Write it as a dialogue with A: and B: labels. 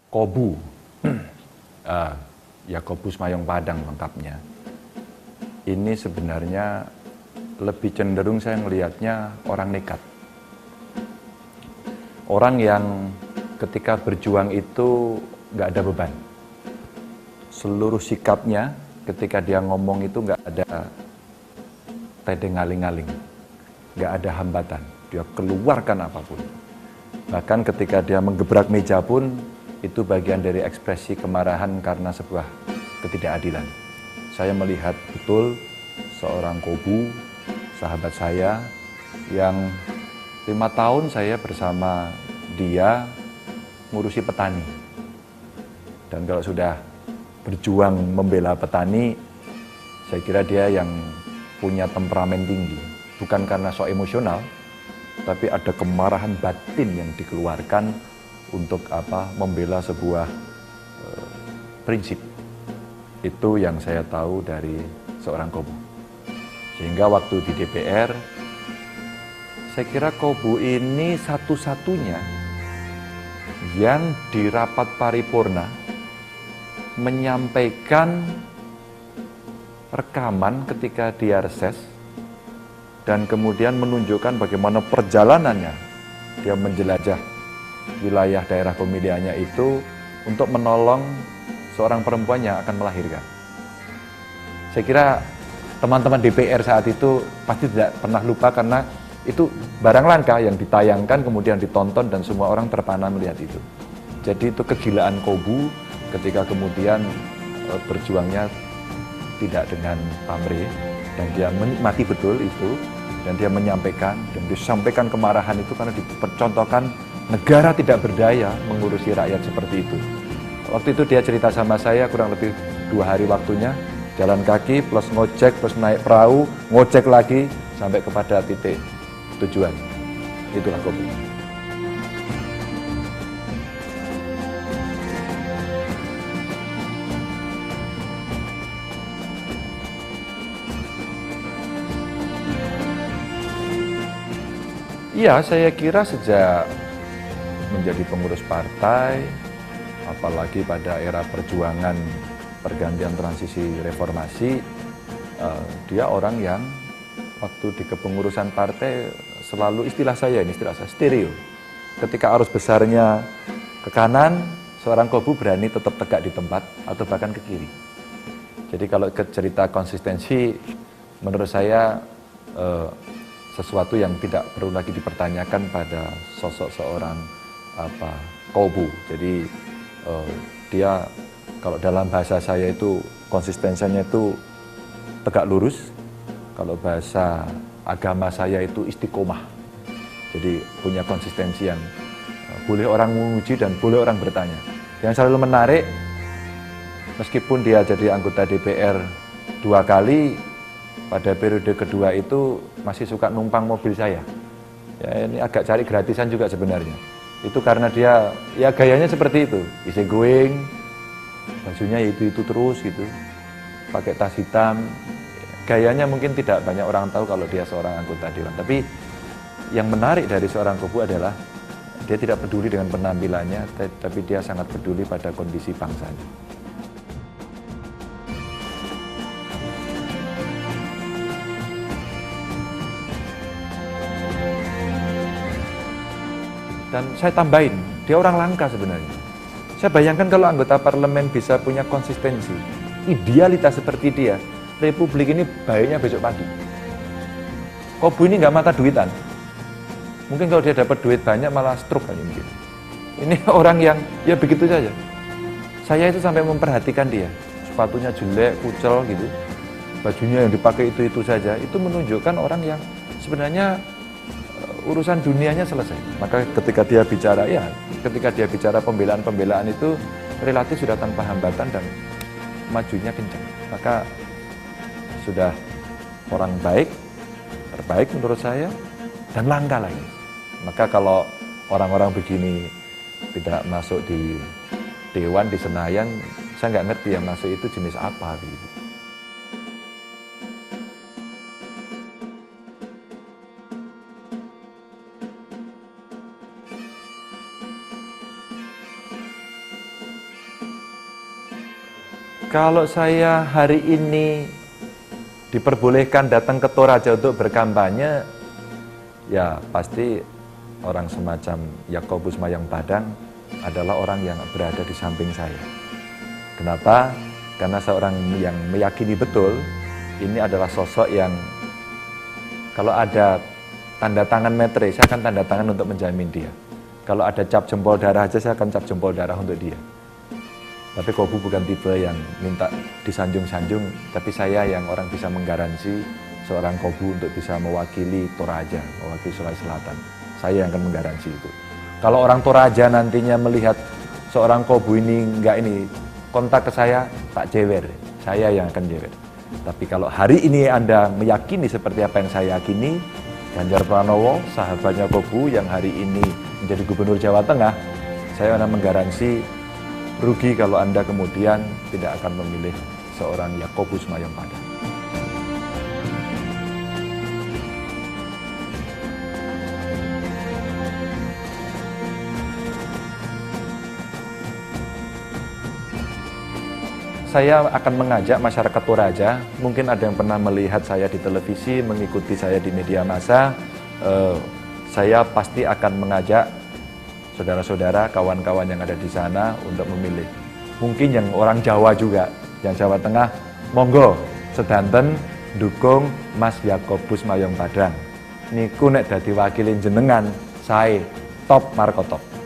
A: Kobu, Yakobus Mayong Padang lengkapnya. Ini sebenarnya lebih cenderung saya melihatnya orang nekat. Orang yang ketika berjuang itu nggak ada beban. Seluruh sikapnya ketika dia ngomong itu nggak ada tedeng aling-aling, nggak ada hambatan. Dia keluarkan apapun. Bahkan ketika dia menggebrak meja pun, itu bagian dari ekspresi kemarahan karena sebuah ketidakadilan. Saya melihat betul seorang Kobu, sahabat saya, yang 5 tahun saya bersama dia ngurusi petani. Dan kalau sudah berjuang membela petani, saya kira dia yang punya temperamen tinggi. Bukan karena sok emosional, tapi ada kemarahan batin yang dikeluarkan untuk membela sebuah prinsip. Itu yang saya tahu dari seorang Kobu. Sehingga waktu di DPR, saya kira Kobu ini satu-satunya yang di rapat paripurna menyampaikan rekaman ketika dia reses dan kemudian menunjukkan bagaimana perjalanannya dia menjelajah wilayah daerah pemilihannya itu untuk menolong seorang perempuan yang akan melahirkan. Saya kira teman-teman DPR saat itu pasti tidak pernah lupa karena itu barang langka yang ditayangkan kemudian ditonton dan semua orang terpana melihat itu. Jadi itu kegilaan Kobu ketika kemudian berjuangnya tidak dengan pamrih dan dia menikmati betul itu dan dia menyampaikan dan disampaikan kemarahan itu karena dipercontohkan negara tidak berdaya mengurusi rakyat seperti itu. Waktu itu dia cerita sama saya kurang lebih 2 hari waktunya, jalan kaki plus ngojek plus naik perahu, ngojek lagi sampai kepada titik tujuan. Itulah Kobu. Iya, saya kira sejak menjadi pengurus partai, apalagi pada era perjuangan pergantian transisi reformasi, dia orang yang waktu di kepengurusan partai selalu istilah saya stereo. Ketika arus besarnya ke kanan, seorang Kobu berani tetap tegak di tempat atau bahkan ke kiri. Jadi kalau ke cerita konsistensi, menurut saya sesuatu yang tidak perlu lagi dipertanyakan pada sosok seorang Kobu. Jadi dia kalau dalam bahasa saya itu konsistensinya itu tegak lurus. Kalau bahasa agama saya itu istiqomah. Jadi punya konsistensi yang boleh orang memuji dan boleh orang bertanya. Yang selalu menarik, meskipun dia jadi anggota DPR 2 kali, pada periode kedua itu masih suka numpang mobil saya. Ya, ini agak cari gratisan juga sebenarnya. Itu karena dia, ya gayanya seperti itu, easy going, bajunya itu terus gitu, pakai tas hitam. Gayanya mungkin tidak banyak orang tahu kalau dia seorang anggota dewan. Tapi yang menarik dari seorang Kobu adalah dia tidak peduli dengan penampilannya, tapi dia sangat peduli pada kondisi bangsanya. Dan saya tambahin, dia orang langka sebenarnya. Saya bayangkan kalau anggota parlemen bisa punya konsistensi, idealitas seperti dia, Republik ini baiknya besok pagi. Kobu ini nggak mata duitan. Mungkin kalau dia dapat duit banyak malah stroke kali mungkin. Ini orang yang ya begitu saja. Saya itu sampai memperhatikan dia, sepatunya jelek, kucel gitu, bajunya yang dipakai itu saja. Itu menunjukkan orang yang sebenarnya urusan dunianya selesai. Maka ketika dia bicara pembelaan itu relatif sudah tanpa hambatan dan majunya kencang. Maka sudah orang baik, terbaik menurut saya, dan langka lagi. Maka kalau orang-orang begini tidak masuk di Dewan, di Senayan, saya nggak ngerti yang masuk itu jenis apa gitu. Kalau saya hari ini diperbolehkan datang ke Toraja untuk berkampanye, ya pasti orang semacam Yakobus Mayang Padang adalah orang yang berada di samping saya. Kenapa? Karena seorang yang meyakini betul, ini adalah sosok yang kalau ada tanda tangan metre, saya akan tanda tangan untuk menjamin dia. Kalau ada cap jempol darah aja, saya akan cap jempol darah untuk dia. Tapi Kobu bukan tipe yang minta disanjung-sanjung, tapi saya yang orang bisa menggaransi seorang Kobu untuk bisa mewakili Toraja, mewakili Sulawesi Selatan. Saya yang akan menggaransi itu. Kalau orang Toraja nantinya melihat seorang Kobu ini enggak ini, kontak ke saya, tak jewer. Saya yang akan jewer. Tapi kalau hari ini Anda meyakini seperti apa yang saya yakini, Ganjar Pranowo, sahabatnya Kobu yang hari ini menjadi Gubernur Jawa Tengah, saya akan menggaransi rugi kalau Anda kemudian tidak akan memilih seorang Yakobus Mayang Padang. Saya akan mengajak masyarakat Toraja, mungkin ada yang pernah melihat saya di televisi, mengikuti saya di media massa, saya pasti akan mengajak saudara-saudara, kawan-kawan yang ada di sana untuk memilih. Mungkin yang orang Jawa juga, yang Jawa Tengah, monggo sedanten dukung Mas Yakobus Mayang Padang. Niku nek dadi wakilin jenengan, saya top marko top.